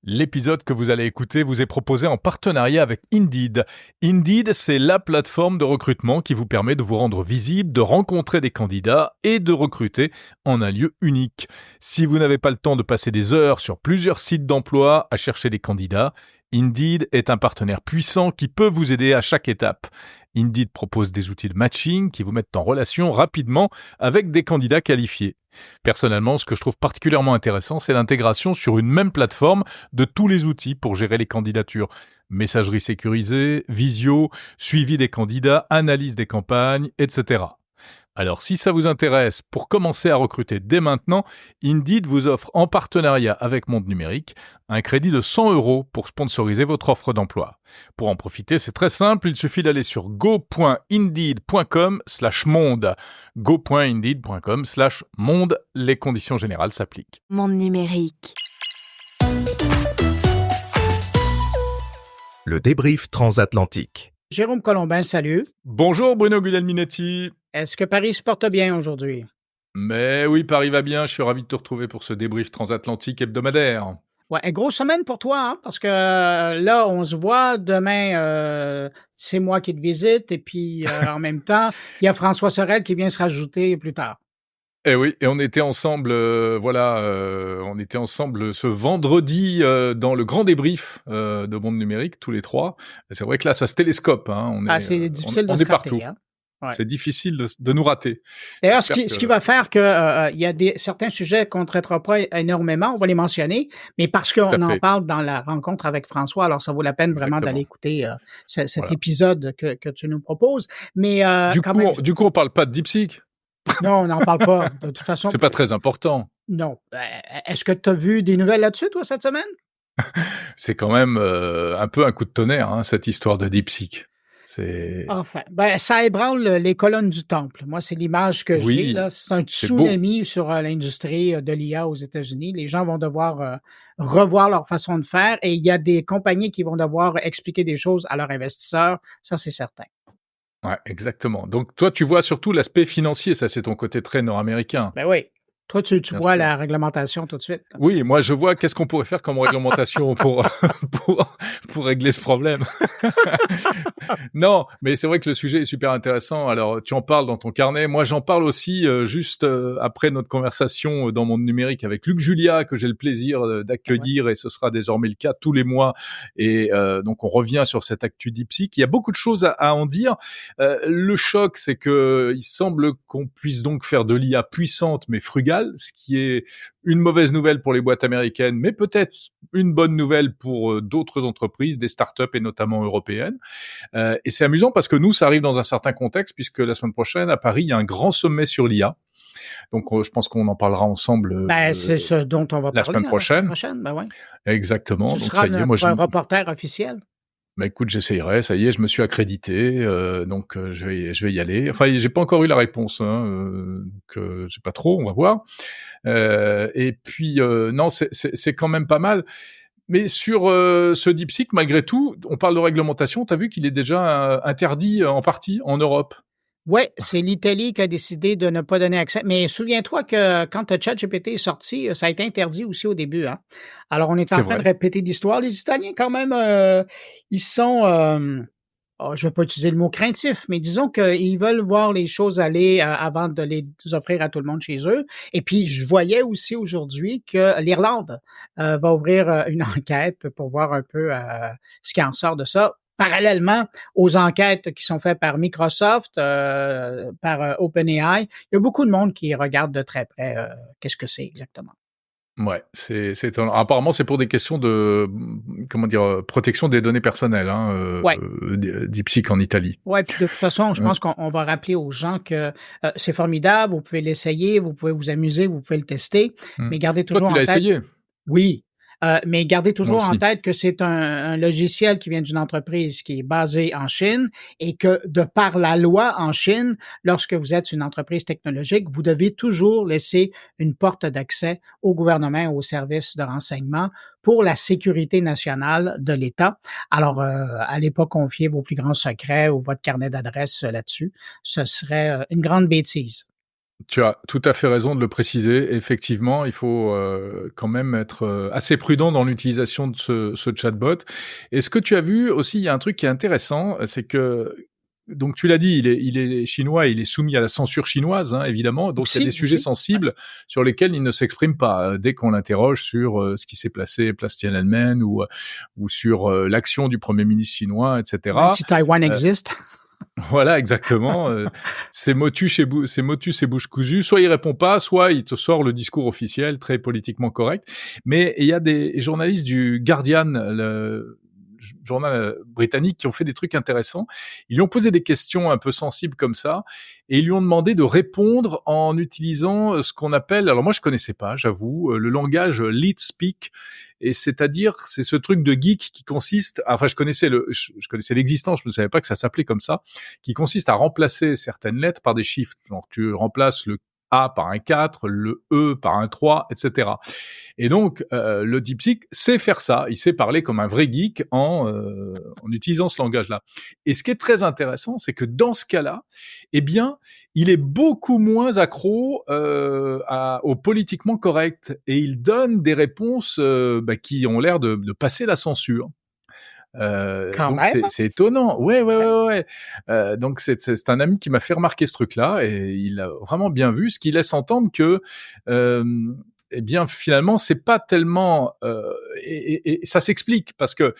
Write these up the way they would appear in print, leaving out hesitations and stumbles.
L'épisode que vous allez écouter vous est proposé en partenariat avec Indeed. Indeed, c'est la plateforme de recrutement qui vous permet de vous rendre visible, de rencontrer des candidats et de recruter en un lieu unique. Si vous n'avez pas le temps de passer des heures sur plusieurs sites d'emploi à chercher des candidats, Indeed est un partenaire puissant qui peut vous aider à chaque étape. Indeed propose des outils de matching qui vous mettent en relation rapidement avec des candidats qualifiés. Personnellement, ce que je trouve particulièrement intéressant, c'est l'intégration sur une même plateforme de tous les outils pour gérer les candidatures. Messagerie sécurisée, visio, suivi des candidats, analyse des campagnes, etc. Alors, si ça vous intéresse, pour commencer à recruter dès maintenant, Indeed vous offre en partenariat avec Monde Numérique un crédit de 100 € pour sponsoriser votre offre d'emploi. Pour en profiter, c'est très simple, il suffit d'aller sur go.indeed.com/monde. go.indeed.com/monde. Les conditions générales s'appliquent. Monde Numérique. Le débrief transatlantique. Jérôme Colombin, salut. Bonjour Bruno Guglielminetti. Est-ce que Paris se porte bien aujourd'hui? Mais oui, Paris va bien, je suis ravi de te retrouver pour ce débrief transatlantique hebdomadaire. Ouais, grosse semaine pour toi, hein, parce que là, on se voit. Demain, c'est moi qui te visite, et puis en même temps, il y a François Sorel qui vient se rajouter plus tard. Eh oui, et on était ensemble, on était ensemble ce vendredi dans le grand débrief de Monde Numérique, tous les trois. Et c'est vrai que là, ça se télescope. Hein, c'est difficile on de se est partout. rater, hein? Ouais. C'est difficile de nous rater. D'ailleurs, ce qui va faire que il y a certains sujets qu'on ne traitera pas énormément, on va les mentionner, mais parce qu'on en parle dans la rencontre avec François, alors ça vaut la peine vraiment d'aller écouter cet épisode que tu nous proposes. Mais du coup, on parle pas de DeepSeek. Non, on n'en parle pas. De toute façon, c'est pas très important. Non. Est-ce que tu as vu des nouvelles là-dessus, toi, cette semaine? C'est quand même un peu un coup de tonnerre, hein, cette histoire de DeepSeek. Enfin, ça ébranle les colonnes du temple. Moi, c'est l'image que j'ai, là. C'est un tsunami sur l'industrie de l'IA aux États-Unis. Les gens vont devoir revoir leur façon de faire, et il y a des compagnies qui vont devoir expliquer des choses à leurs investisseurs. Ça, c'est certain. Ouais, exactement. Donc, toi, tu vois surtout l'aspect financier. Ça, c'est ton côté très nord-américain. Ben oui. Toi, tu vois la réglementation tout de suite. Là. Oui, moi, je vois qu'est-ce qu'on pourrait faire comme réglementation pour régler ce problème. Non, mais c'est vrai que le sujet est super intéressant. Alors, tu en parles dans ton carnet. Moi, j'en parle aussi juste après notre conversation dans Monde Numérique avec Luc Julia, que j'ai le plaisir d'accueillir, et ce sera désormais le cas tous les mois. Et donc, on revient sur cette actu DeepSeek. Il y a beaucoup de choses à en dire. Le choc, c'est que il semble qu'on puisse donc faire de l'IA puissante mais frugale, ce qui est une mauvaise nouvelle pour les boîtes américaines, mais peut-être une bonne nouvelle pour d'autres entreprises, des startups et notamment européennes. Et c'est amusant parce que nous, ça arrive dans un certain contexte, puisque la semaine prochaine, à Paris, il y a un grand sommet sur l'IA. Donc, je pense qu'on en parlera ensemble c'est ce dont on va parler la semaine prochaine. Ouais. Exactement. Tu seras notre reporter officiel. Bah écoute, j'essayerai, ça y est, je me suis accrédité, donc je vais y aller. Enfin, j'ai pas encore eu la réponse, hein, donc je sais pas trop, on va voir. Et puis non, c'est quand même pas mal. Mais sur ce DeepSeek, malgré tout, on parle de réglementation. T'as vu qu'il est déjà interdit en partie en Europe? Oui, c'est l'Italie qui a décidé de ne pas donner accès. Mais souviens-toi que quand ChatGPT est sorti, ça a été interdit aussi au début. Hein? Alors, on est en train de répéter l'histoire. Les Italiens, quand même, ils sont... je ne vais pas utiliser le mot craintif, mais disons qu'ils veulent voir les choses aller avant de les offrir à tout le monde chez eux. Et puis, je voyais aussi aujourd'hui que l'Irlande va ouvrir une enquête pour voir un peu ce qui en sort de ça, parallèlement aux enquêtes qui sont faites par Microsoft, par OpenAI. Il y a beaucoup de monde qui regarde de très près qu'est-ce que c'est exactement. Ouais, c'est étonnant. Apparemment, c'est pour des questions de protection des données personnelles, hein, DeepSeek en Italie. Ouais, puis de toute façon, je pense qu'on va rappeler aux gens que c'est formidable, vous pouvez l'essayer, vous pouvez vous amuser, vous pouvez le tester, mais gardez toujours en tête. Toi, tu l'as essayé? Oui. Mais gardez toujours en tête que c'est un logiciel qui vient d'une entreprise qui est basée en Chine, et que de par la loi en Chine, lorsque vous êtes une entreprise technologique, vous devez toujours laisser une porte d'accès au gouvernement et aux services de renseignement pour la sécurité nationale de l'État. Alors, allez pas confier vos plus grands secrets ou votre carnet d'adresses là-dessus. Ce serait une grande bêtise. Tu as tout à fait raison de le préciser. Effectivement, il faut quand même être assez prudent dans l'utilisation de ce chatbot. Et ce que tu as vu aussi, il y a un truc qui est intéressant, c'est que donc tu l'as dit, il est chinois, il est soumis à la censure chinoise, hein, évidemment. Donc il y a des sujets Ouais. sensibles sur lesquels il ne s'exprime pas. Dès qu'on l'interroge sur ce qui s'est passé place Tiananmen ou sur l'action du premier ministre chinois, Même etc. si Taïwan existe. Voilà, exactement. C'est motus et bouche cousue. Soit il répond pas, soit il te sort le discours officiel, très politiquement correct. Mais il y a des journalistes du Guardian, le journal britannique, qui ont fait des trucs intéressants. Ils lui ont posé des questions un peu sensibles comme ça, et ils lui ont demandé de répondre en utilisant ce qu'on appelle, alors moi je connaissais pas, j'avoue, le langage leet speak. Et c'est-à-dire, c'est ce truc de geek qui consiste, enfin je connaissais l'existence, je ne savais pas que ça s'appelait comme ça, qui consiste à remplacer certaines lettres par des chiffres. Genre, tu remplaces le A par un 4, le E par un 3, etc. Et donc, le DeepSeek sait faire ça. Il sait parler comme un vrai geek en utilisant ce langage-là. Et ce qui est très intéressant, c'est que dans ce cas-là, eh bien, il est beaucoup moins accro au politiquement correct. Et il donne des réponses qui ont l'air de passer la censure. Quand Donc même. c'est étonnant. Ouais, ouais, Ouais. ouais, ouais. Donc c'est un ami qui m'a fait remarquer ce truc-là et il a vraiment bien vu, ce qui laisse entendre que eh bien finalement c'est pas tellement et ça s'explique parce que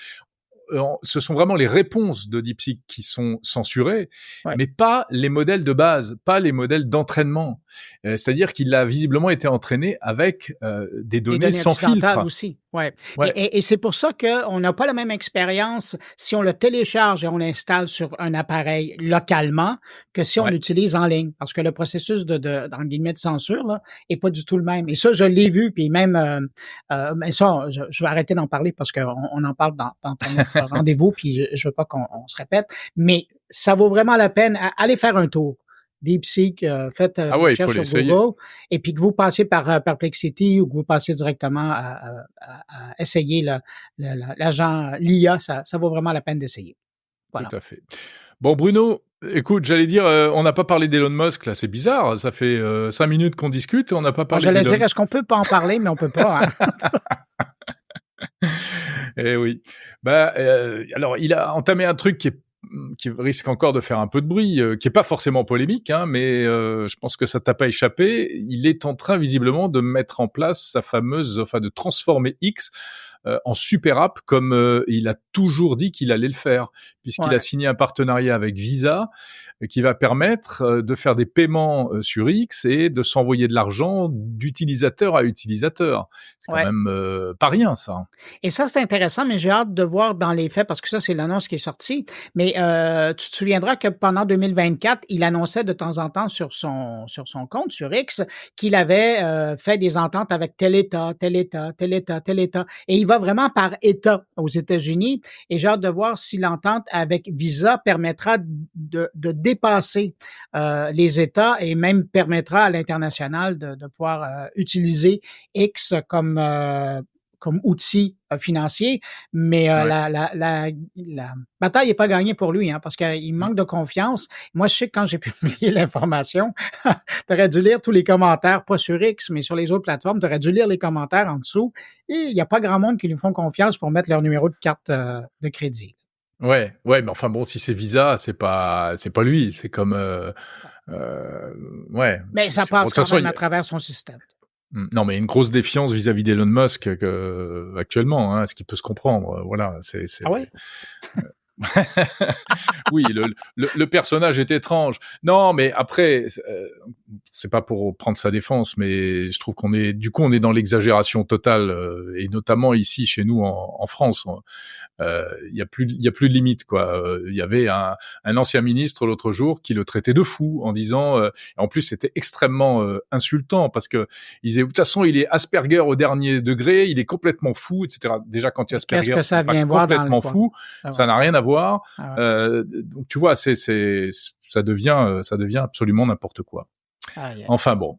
ce sont vraiment les réponses de DeepSeek qui sont censurées, Ouais. mais pas les modèles de base, pas les modèles d'entraînement. C'est-à-dire qu'il a visiblement été entraîné avec des Des données données sans occidentales filtre. aussi, ouais. Ouais, Et c'est pour ça qu'on n'a pas la même expérience si on le télécharge et on l'installe sur un appareil localement que si on ouais. l'utilise en ligne. Parce que le processus entre guillemets, de censure, là, est pas du tout le même. Et ça, je l'ai vu, puis même, mais ça, je vais arrêter d'en parler parce qu'on en parle dans ton autre rendez-vous, puis je veux pas qu'on se répète. Mais ça vaut vraiment la peine. Allez faire un tour. DeepSeek, faites Ah une ouais, il faut recherche sur l'essayer. Google, et puis que vous passiez par Perplexity ou que vous passiez directement à essayer l'agent, l'IA, ça vaut vraiment la peine d'essayer. Tout Voilà. à fait. Bon, Bruno, écoute, j'allais dire, on n'a pas parlé d'Elon Musk, là, c'est bizarre. Ça fait 5 minutes qu'on discute et on n'a pas Bon, parlé j'allais dire, d'Elon. est-ce qu'on peut pas en parler, mais on peut pas, hein? Eh oui. Alors, il a entamé un truc qui risque encore de faire un peu de bruit, qui est pas forcément polémique, hein, mais je pense que ça t'a pas échappé. Il est en train, visiblement, de mettre en place de transformer X en super app comme il a toujours dit qu'il allait le faire, puisqu'il a Ouais. signé un partenariat avec Visa qui va permettre de faire des paiements sur X et de s'envoyer de l'argent d'utilisateur à utilisateur. C'est quand Ouais. même pas rien, ça. Et ça, c'est intéressant, mais j'ai hâte de voir dans les faits parce que ça, c'est l'annonce qui est sortie. Mais tu te souviendras que pendant 2024, il annonçait de temps en temps sur son compte, sur X, qu'il avait fait des ententes avec tel État, tel État, tel État, tel État. Et il va vraiment par État aux États-Unis. Et j'ai hâte de voir si l'entente avec Visa permettra de dépasser les États et même permettra à l'international de pouvoir utiliser X comme outil financier, mais Ouais. la bataille n'est pas gagnée pour lui, hein, parce qu'il Mm. manque de confiance. Moi, je sais que quand j'ai publié l'information, tu aurais dû lire tous les commentaires, pas sur X, mais sur les autres plateformes, tu aurais dû lire les commentaires en dessous. Et il n'y a pas grand monde qui lui font confiance pour mettre leur numéro de carte de crédit. Ouais, ouais, mais enfin bon, si c'est Visa, c'est pas lui. C'est comme, euh, ouais. Mais ça Bon, de passe toute quand façon, même à travers son système. Non, mais une grosse défiance vis-à-vis d'Elon Musk actuellement, hein, ce qui peut se comprendre. Voilà, Ah oui? oui, le personnage est étrange. Non, mais après, c'est pas pour prendre sa défense, mais je trouve on est dans l'exagération totale, et notamment ici chez nous en France. Il y a plus de limite, quoi. Il y avait un ancien ministre l'autre jour qui le traitait de fou en disant, en plus c'était extrêmement insultant parce que il disait de toute façon il est Asperger au dernier degré, il est complètement fou, etc. Déjà quand tu es Et qu'est-ce Asperger, que tu n'es ça pas vient voir dans le complètement quoi? fou, Ah ouais. ça n'a rien à voir. Ah ouais. Donc tu vois, ça devient absolument n'importe quoi. Aïe, aïe. Enfin bon.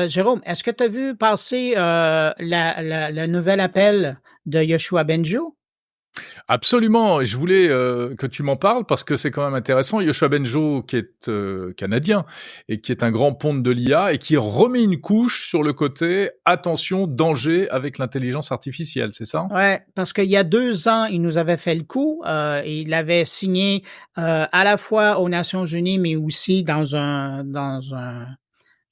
Jérôme, est-ce que tu as vu passer le nouvel appel de Yoshua Bengio? Absolument, et je voulais que tu m'en parles parce que c'est quand même intéressant. Yoshua Bengio, qui est canadien et qui est un grand ponte de l'IA et qui remet une couche sur le côté attention, danger avec l'intelligence artificielle, c'est ça? Ouais, parce qu'il y a 2 ans, il nous avait fait le coup. Il avait signé, à la fois aux Nations unies, mais aussi dans un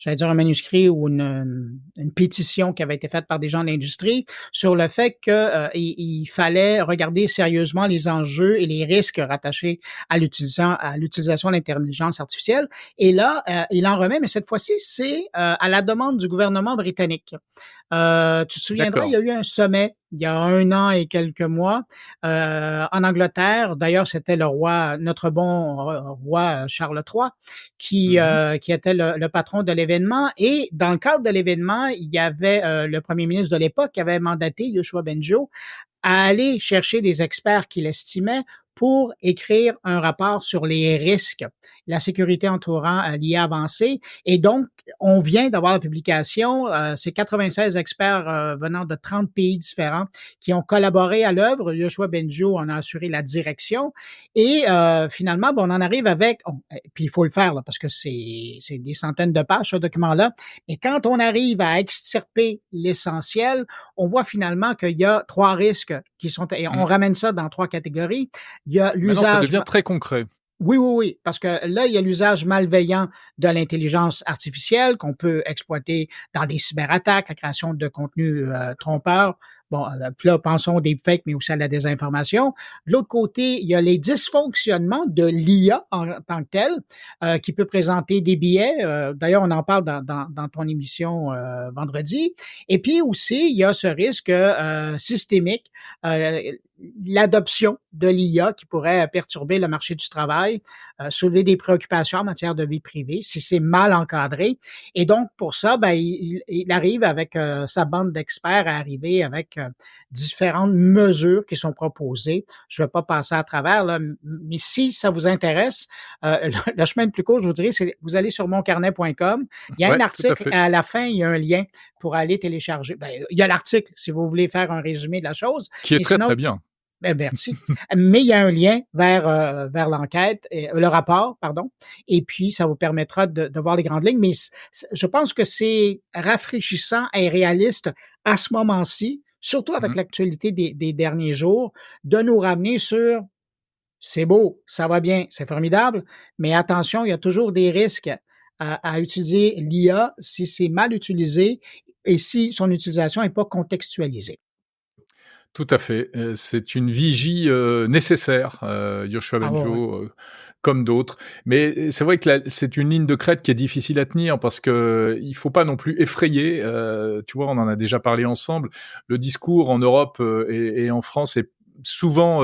j'allais dire un manuscrit ou une pétition qui avait été faite par des gens de l'industrie sur le fait que il fallait regarder sérieusement les enjeux et les risques rattachés à l'utilisation de l'intelligence artificielle. Et là, il en remet, mais cette fois-ci, c'est à la demande du gouvernement britannique. Tu te souviendras, il D'accord. y a eu un sommet il y a 1 an et quelques mois en Angleterre. D'ailleurs, c'était notre bon roi Charles III Mmh. qui était le patron de l'événement. Et dans le cadre de l'événement, il y avait le premier ministre de l'époque qui avait mandaté Yoshua Bengio à aller chercher des experts qu'il estimait pour écrire un rapport sur les risques, la sécurité entourant l'IA avancée. Et donc, on vient d'avoir la publication. C'est 96 experts venant de 30 pays différents qui ont collaboré à l'œuvre. Yoshua Bengio en a assuré la direction. Et finalement, on en arrive avec... puis il faut le faire là, parce que c'est des centaines de pages, ce document-là. Et quand on arrive à extirper l'essentiel, on voit finalement qu'il y a 3 risques qui sont... Et on Mmh. ramène ça dans 3 catégories. Il y a Maintenant, ça l'usage... devient très concret. Oui, oui, oui, parce que là, il y a l'usage malveillant de l'intelligence artificielle qu'on peut exploiter dans des cyberattaques, la création de contenus trompeurs. Bon, puis là, pensons aux deepfakes, mais aussi à la désinformation. De l'autre côté, il y a les dysfonctionnements de l'IA en tant que tel, qui peut présenter des biais. D'ailleurs, on en parle dans ton émission vendredi. Et puis aussi, il y a ce risque systémique, euh, l'adoption de l'IA qui pourrait perturber le marché du travail, soulever des préoccupations en matière de vie privée si c'est mal encadré. Et donc, pour ça, il arrive avec sa bande d'experts à arriver avec différentes mesures qui sont proposées. Je ne vais pas passer à travers, là, mais si ça vous intéresse, le chemin le plus court, je vous dirais, c'est vous allez sur moncarnet.com. Il y a un Ouais, tout à article et fait. à la fin, il y a un lien pour aller télécharger. Il y a l'article si vous voulez faire un résumé de la chose. Qui est Mais très, sinon, très bien. merci. Mais il y a un lien vers l'enquête, le rapport, pardon, et puis ça vous permettra de voir les grandes lignes. Mais je pense que c'est rafraîchissant et réaliste à ce moment-ci, surtout avec Mmh. l'actualité des derniers jours, de nous ramener sur c'est beau, ça va bien, c'est formidable, mais attention, il y a toujours des risques à utiliser l'IA si c'est mal utilisé et si son utilisation n'est pas contextualisée. Tout à fait, c'est une vigie, nécessaire, Yoshua Ah ouais, ouais. Bengio, comme d'autres. Mais c'est vrai que la c'est une ligne de crête qui est difficile à tenir parce qu'il faut pas non plus effrayer, tu vois? On en a déjà parlé ensemble. Le discours en Europe, et en France est souvent,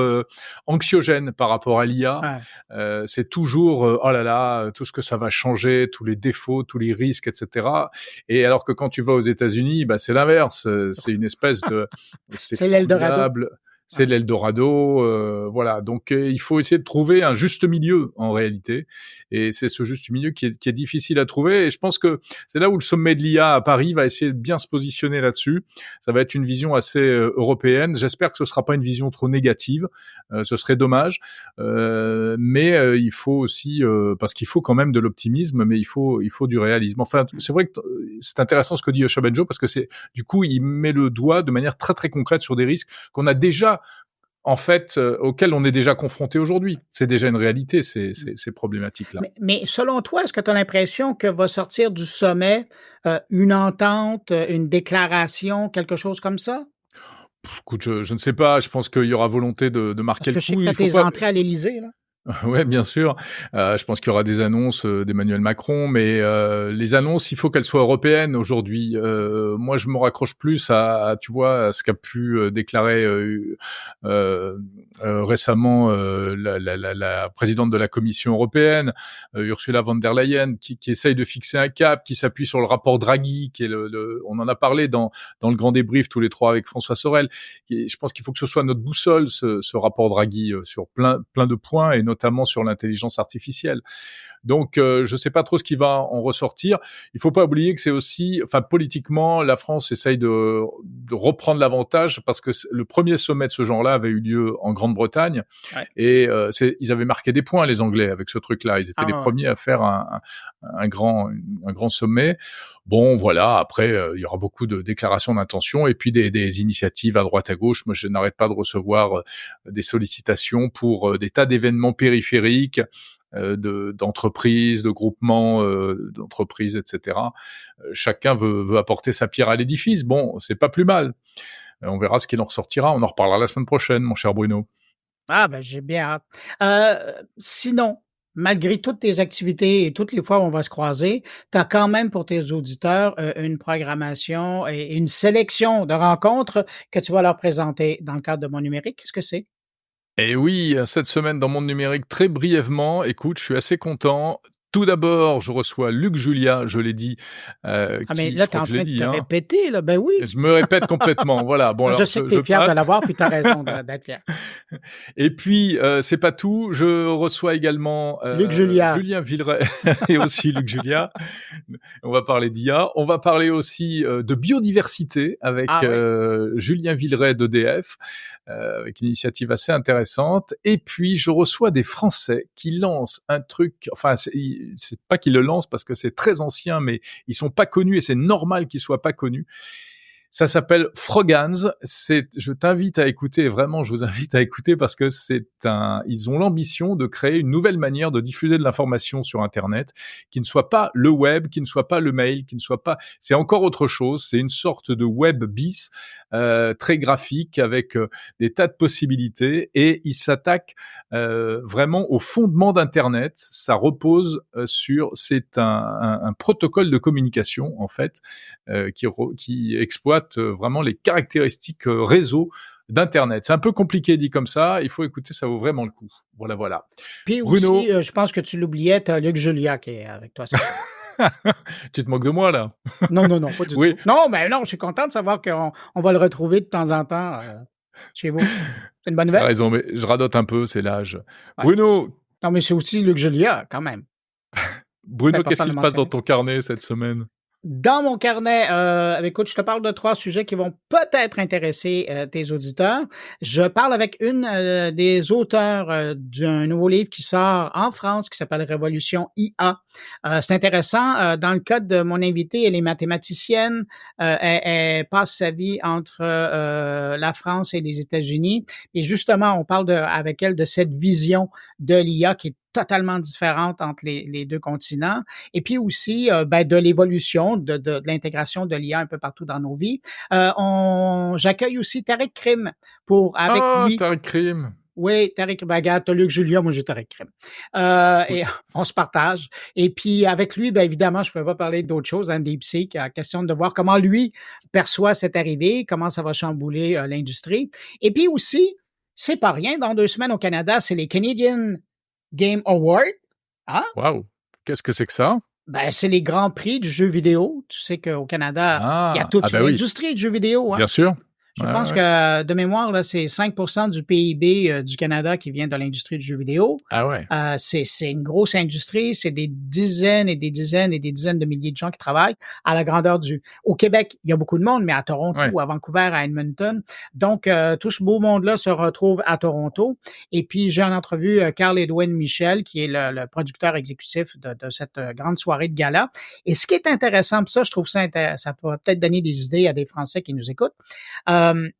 anxiogène par rapport à l'IA. Ouais. C'est toujours, «Oh là là, tout ce que ça va changer, tous les défauts, tous les risques» et cetera. Et alors que quand tu vas aux États-Unis, bah, c'est l'inverse, c'est une espèce de c'est C'est l'Eldorado. formidable, c'est Ouais. l'Eldorado, voilà. Donc il faut essayer de trouver un juste milieu en réalité, et c'est ce juste milieu qui est difficile à trouver. Et je pense que c'est là où le sommet de l'IA à Paris va essayer de bien se positionner là-dessus. Ça va être une vision assez européenne. J'espère que ce sera pas une vision trop négative, ce serait dommage. Mais il faut aussi, parce qu'il faut quand même de l'optimisme, mais il faut du réalisme. Enfin, c'est vrai que c'est intéressant ce que dit Yoshua Bengio parce que c'est du coup il met le doigt de manière très très concrète sur des risques qu'on a déjà, en fait, auxquels on est déjà confronté aujourd'hui. C'est déjà une réalité, ces problématiques-là. Mais selon toi, est-ce que tu as l'impression que va sortir du sommet une entente, une déclaration, quelque chose comme ça? Écoute, je ne sais pas, je pense qu'il y aura volonté de Parce marquer le que je sais que coup. tu as Il faut tes pas. entrées à l'Élysée, là. Ouais, bien sûr. Je pense qu'il y aura des annonces d'Emmanuel Macron, mais les annonces, il faut qu'elles soient européennes aujourd'hui. Moi, je me raccroche plus tu vois, à ce qu'a pu déclarer récemment la présidente de la Commission européenne, Ursula von der Leyen, qui essaye de fixer un cap, qui s'appuie sur le rapport Draghi, qui est on en a parlé dans le grand débrief tous les trois avec François Sorel. Je pense qu'il faut que ce soit notre boussole, ce rapport Draghi, sur plein de points, et notamment sur l'intelligence artificielle. Donc, je sais pas trop ce qui va en ressortir. Il faut pas oublier que c'est aussi, politiquement, la France essaye de reprendre l'avantage parce que le premier sommet de ce genre-là avait eu lieu en Grande-Bretagne et ils avaient marqué des points, les Anglais, avec ce truc-là. Ils étaient les premiers à faire un grand sommet. Bon, voilà. Après, il y aura beaucoup de déclarations d'intention et puis des initiatives à droite à gauche. Moi, je n'arrête pas de recevoir des sollicitations pour des tas d'événements périphériques, d'entreprises, de groupements d'entreprises, etc. Chacun veut apporter sa pierre à l'édifice. Bon, c'est pas plus mal. On verra ce qu'il en ressortira. On en reparlera la semaine prochaine, mon cher Bruno. Ah, ben, j'ai bien hâte. Sinon, malgré toutes tes activités et toutes les fois où on va se croiser, tu as quand même pour tes auditeurs une programmation et une sélection de rencontres que tu vas leur présenter dans le cadre de Mon Numérique. Qu'est-ce que c'est? Et oui, cette semaine dans Monde Numérique, très brièvement, écoute, je suis assez content. Tout d'abord, je reçois Luc Julia, je l'ai dit. Mais là, tu es en train de te répéter, là. Ben oui. Je me répète complètement, voilà. Bon, je sais que tu es fier de l'avoir, puis tu as raison d'être fier. Et puis, c'est pas tout. Je reçois également Luc Julia. Julien Villeray et aussi Luc Julia. On va parler d'IA. On va parler aussi de biodiversité avec Julien Villeray d'EDF, avec une initiative assez intéressante. Et puis, je reçois des Français qui lancent un truc, c'est pas qu'ils le lancent parce que c'est très ancien, mais ils sont pas connus et c'est normal qu'ils soient pas connus. Ça s'appelle Frogans. Je t'invite à écouter, vraiment, je vous invite à écouter parce que ils ont l'ambition de créer une nouvelle manière de diffuser de l'information sur Internet qui ne soit pas le web, qui ne soit pas le mail, c'est encore autre chose. C'est une sorte de web bis, très graphique avec des tas de possibilités et ils s'attaquent vraiment au fondement d'Internet. Ça repose c'est un protocole de communication, en fait, qui exploite vraiment les caractéristiques réseau d'Internet. C'est un peu compliqué dit comme ça, il faut écouter, ça vaut vraiment le coup. Voilà. Puis Bruno, aussi, je pense que tu l'oubliais, tu as Luc Julia qui est avec toi. Tu te moques de moi, là? Non, pas du tout. Non, je suis content de savoir qu'on va le retrouver de temps en temps chez vous. C'est une bonne nouvelle. T'as raison, mais je radote un peu, c'est l'âge. Ouais. Bruno! Non, mais c'est aussi Luc Julia, quand même. Bruno, qu'est-ce qui se passe dans ton carnet cette semaine? Dans mon carnet, écoute, je te parle de 3 sujets qui vont peut-être intéresser tes auditeurs. Je parle avec une des auteurs d'un nouveau livre qui sort en France qui s'appelle Révolution IA. C'est intéressant. Dans le cas de mon invitée, elle est mathématicienne. Elle passe sa vie entre la France et les États-Unis. Et justement, on parle avec elle de cette vision de l'IA qui est totalement différente entre les deux continents. Et puis aussi, de l'évolution, de l'intégration de l'IA un peu partout dans nos vies. J'accueille aussi Tariq Krim avec lui. Tariq Krim. Oui, Tariq, regarde, t'as Luc Julia, moi j'ai Tariq Krim. Et on se partage. Et puis avec lui, évidemment, je ne pouvais pas parler d'autre chose, DeepSeek, question de voir comment lui perçoit cette arrivée, comment ça va chambouler l'industrie. Et puis aussi, c'est pas rien, dans 2 semaines au Canada, c'est les Canadian Game Award. Hein? Wow! Qu'est-ce que c'est que ça? C'est les grands prix du jeu vidéo. Tu sais qu'au Canada, il y a toute l'industrie du jeu vidéo. Hein? Bien sûr. Je pense que, de mémoire, là, c'est 5% du PIB du Canada qui vient de l'industrie du jeu vidéo. Ah ouais. C'est une grosse industrie. C'est des dizaines et des dizaines et des dizaines de milliers de gens qui travaillent à la grandeur Au Québec, il y a beaucoup de monde, mais à Toronto, à Vancouver, à Edmonton. Donc, tout ce beau monde-là se retrouve à Toronto. Et puis, j'ai en entrevue Carl-Edwin Michel, qui est le producteur exécutif de cette grande soirée de gala. Et ce qui est intéressant, puis ça, je trouve ça va peut-être donner des idées à des Français qui nous écoutent.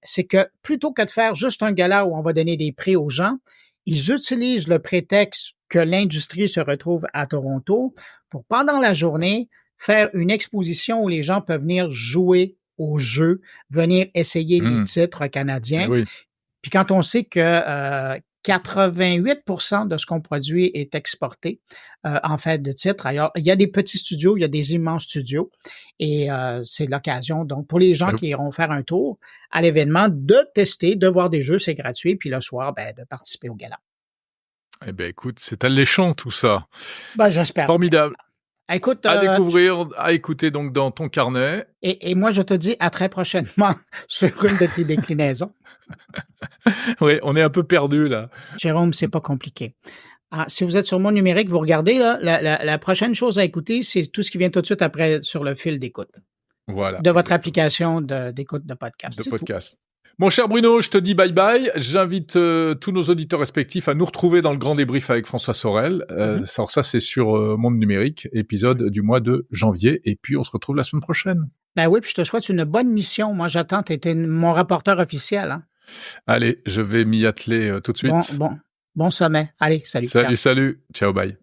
C'est que plutôt que de faire juste un gala où on va donner des prix aux gens, ils utilisent le prétexte que l'industrie se retrouve à Toronto pour, pendant la journée, faire une exposition où les gens peuvent venir jouer aux jeux, venir essayer les titres canadiens. Oui. Puis quand on sait que 88% de ce qu'on produit est exporté en fait de titres. Alors, il y a des petits studios, il y a des immenses studios et c'est l'occasion, donc, pour les gens qui iront faire un tour à l'événement, de tester, de voir des jeux, c'est gratuit, puis le soir, de participer au gala. Eh bien, écoute, c'est alléchant tout ça. J'espère. Formidable. Écoute, à découvrir, à écouter donc dans ton carnet. Et moi, je te dis à très prochainement sur une de tes déclinaisons. Oui, on est un peu perdu là. Jérôme, c'est pas compliqué. Si vous êtes sur Mon Numérique, vous regardez, là, la prochaine chose à écouter, c'est tout ce qui vient tout de suite après sur le fil d'écoute. Voilà. De votre application d'écoute de podcast. De podcast. Mon cher Bruno, je te dis bye bye. J'invite tous nos auditeurs respectifs à nous retrouver dans le grand débrief avec François Sorel. Alors ça, c'est sur Monde Numérique, épisode du mois de janvier. Et puis, on se retrouve la semaine prochaine. Ben oui, puis je te souhaite une bonne mission. Moi, j'attends, tu étais mon rapporteur officiel. Hein? Allez, je vais m'y atteler tout de suite. Bon sommet. Allez, salut. Salut. Ciao, bye.